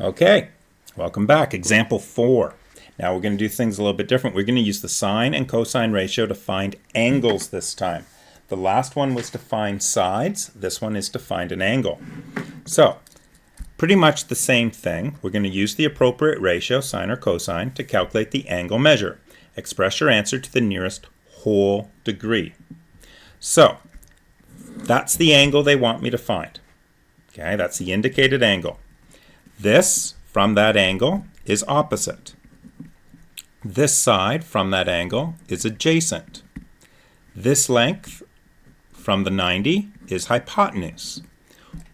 Okay, welcome back. Example 4. Now we're going to do things a little bit different. We're going to use the sine and cosine ratio to find angles this time. The last one was to find sides. This one is to find an angle. So, pretty much the same thing. We're going to use the appropriate ratio, sine or cosine, to calculate the angle measure. Express your answer to the nearest whole degree. So, that's the angle they want me to find. Okay, that's the indicated angle. This, from that angle, is opposite. This side, from that angle, is adjacent. This length, from the 90, is hypotenuse.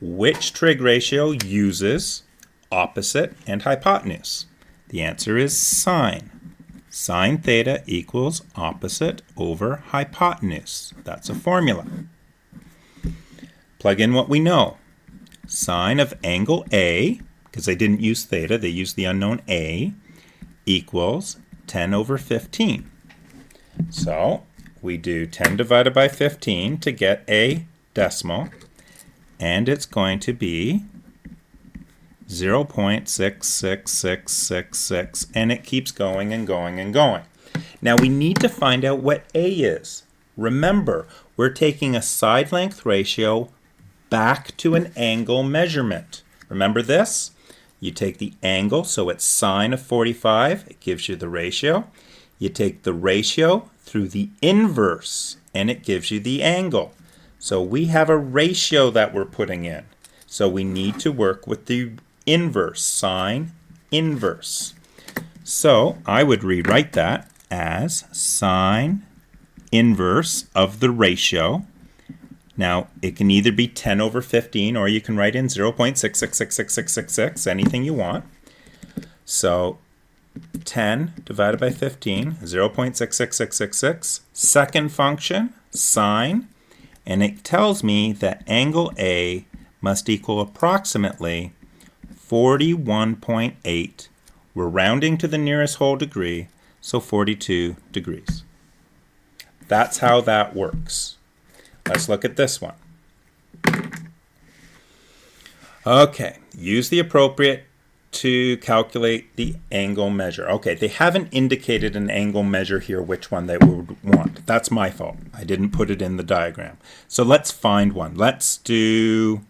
Which trig ratio uses opposite and hypotenuse? The answer is sine. Sine theta equals opposite over hypotenuse. That's a formula. Plug in what we know. Sine of angle A, because they didn't use theta, they used the unknown A, equals 10 over 15. So we do 10 divided by 15 to get a decimal, and it's going to be 0.66666, and it keeps going and going and going. Now we need to find out what A is. Remember, we're taking a side length ratio back to an angle measurement. Remember this? You take the angle, so it's sine of 45, it gives you the ratio. You take the ratio through the inverse, and it gives you the angle. So we have a ratio that we're putting in. So we need to work with the inverse, sine inverse. So I would rewrite that as sine inverse of the ratio. Now, it can either be 10 over 15, or you can write in 0.6666666, anything you want. So 10 divided by 15, 0.66666. Second function, sine, and it tells me that angle A must equal approximately 41.8. We're rounding to the nearest whole degree, so 42 degrees. That's how that works. Let's look at this one. Okay, use the appropriate to calculate the angle measure. Okay, they haven't indicated an angle measure here, which one they would want. That's my fault. I didn't put it in the diagram. So let's find one. Let's do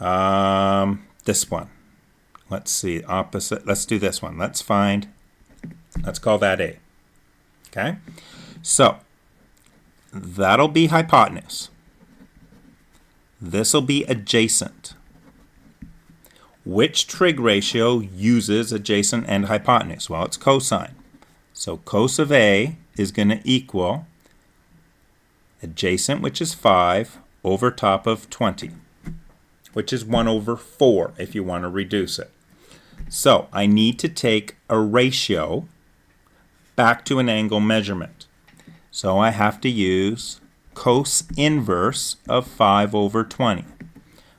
this one. Let's see, opposite. Let's do this one. Let's call that A. Okay, so that'll be hypotenuse. This'll be adjacent. Which trig ratio uses adjacent and hypotenuse? Well, it's cosine. So cos of A is going to equal adjacent, which is 5, over top of 20, which is 1 over 4 if you want to reduce it. So I need to take a ratio back to an angle measurement. So I have to use cos inverse of 5 over 20.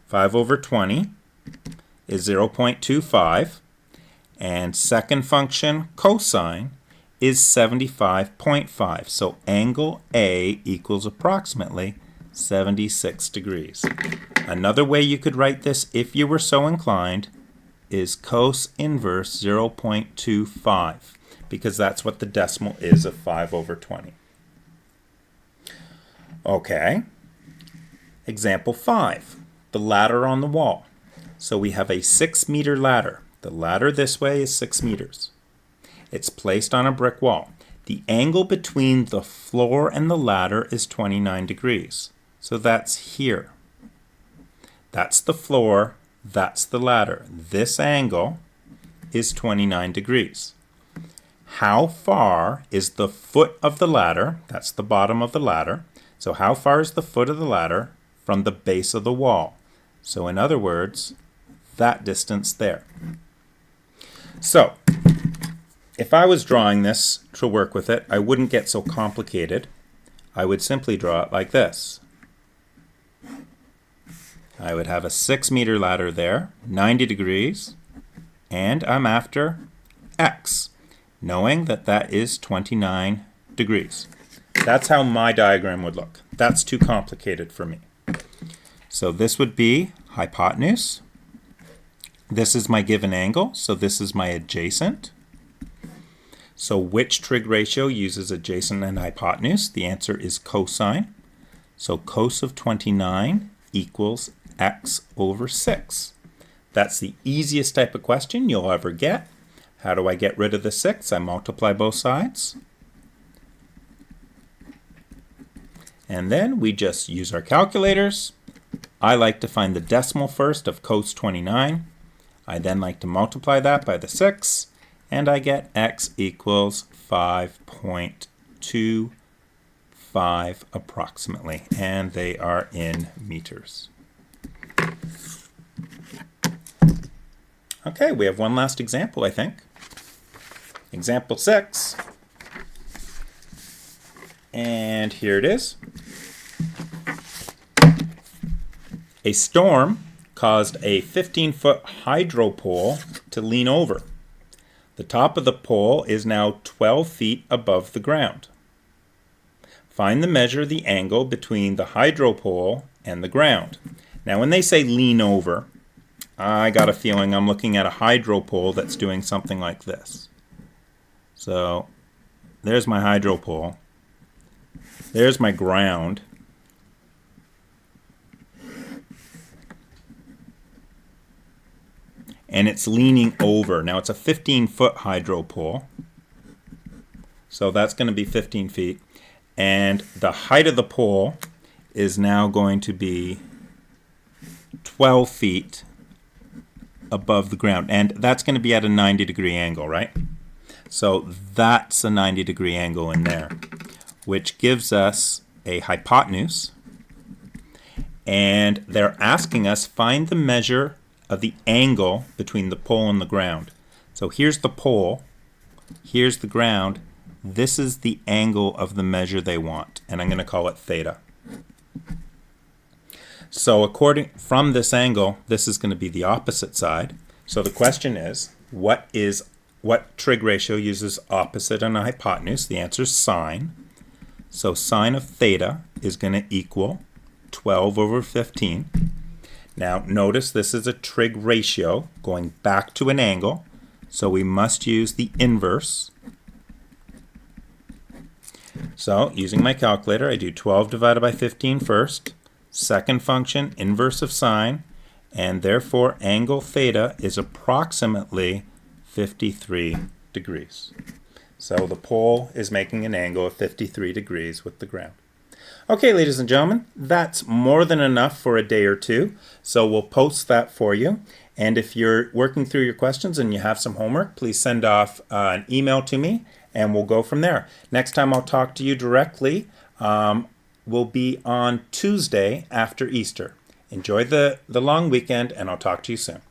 5 over 20 is 0.25, and second function cosine is 75.5. So angle A equals approximately 76 degrees. Another way you could write this, if you were so inclined, is cos inverse 0.25, because that's what the decimal is of 5 over 20. Okay, example 5, the ladder on the wall. So we have a 6-meter ladder. The ladder this way is 6 meters. It's placed on a brick wall. The angle between the floor and the ladder is 29 degrees. So that's here. That's the floor, that's the ladder. This angle is 29 degrees. How far is the foot of the ladder? That's the bottom of the ladder. So how far is the foot of the ladder from the base of the wall? So in other words, that distance there. So if I was drawing this to work with it, I wouldn't get so complicated. I would simply draw it like this. I would have a 6-meter ladder there, 90 degrees, and I'm after x, knowing that that is 29 degrees. That's how my diagram would look. That's too complicated for me. So this would be hypotenuse. This is my given angle, so this is my adjacent. So which trig ratio uses adjacent and hypotenuse? The answer is cosine. So cos of 29 equals x over 6. That's the easiest type of question you'll ever get. How do I get rid of the 6? I multiply both sides. And then we just use our calculators. I like to find the decimal first of cos 29. I then like to multiply that by the 6. And I get x equals 5.25 approximately. And they are in meters. Okay, we have one last example, I think. Example 6. And here it is. A storm caused a 15-foot hydro pole to lean over. The top of the pole is now 12 feet above the ground. Find the measure of the angle between the hydro pole and the ground. Now, when they say lean over, I got a feeling I'm looking at a hydro pole that's doing something like this. So, there's my hydro pole. There's my ground. And it's leaning over. Now it's a 15-foot hydro pole. So that's going to be 15 feet. And the height of the pole is now going to be 12 feet above the ground. And that's going to be at a 90-degree angle, right? So that's a 90-degree angle in there, which gives us a hypotenuse. And they're asking us find the measure of the angle between the pole and the ground. So here's the pole, here's the ground, this is the angle of the measure they want, and I'm going to call it theta. So from this angle, this is going to be the opposite side. So the question is, what trig ratio uses opposite and a hypotenuse? The answer is sine. So sine of theta is going to equal 12 over 15. Now notice this is a trig ratio going back to an angle, so we must use the inverse. So using my calculator, I do 12 divided by 15 first, second function, inverse of sine, and therefore angle theta is approximately 53 degrees. So the pole is making an angle of 53 degrees with the ground. Okay, ladies and gentlemen, that's more than enough for a day or two, so we'll post that for you. And if you're working through your questions and you have some homework, please send off an email to me, and we'll go from there. Next time I'll talk to you directly will be on Tuesday after Easter. Enjoy the long weekend, and I'll talk to you soon.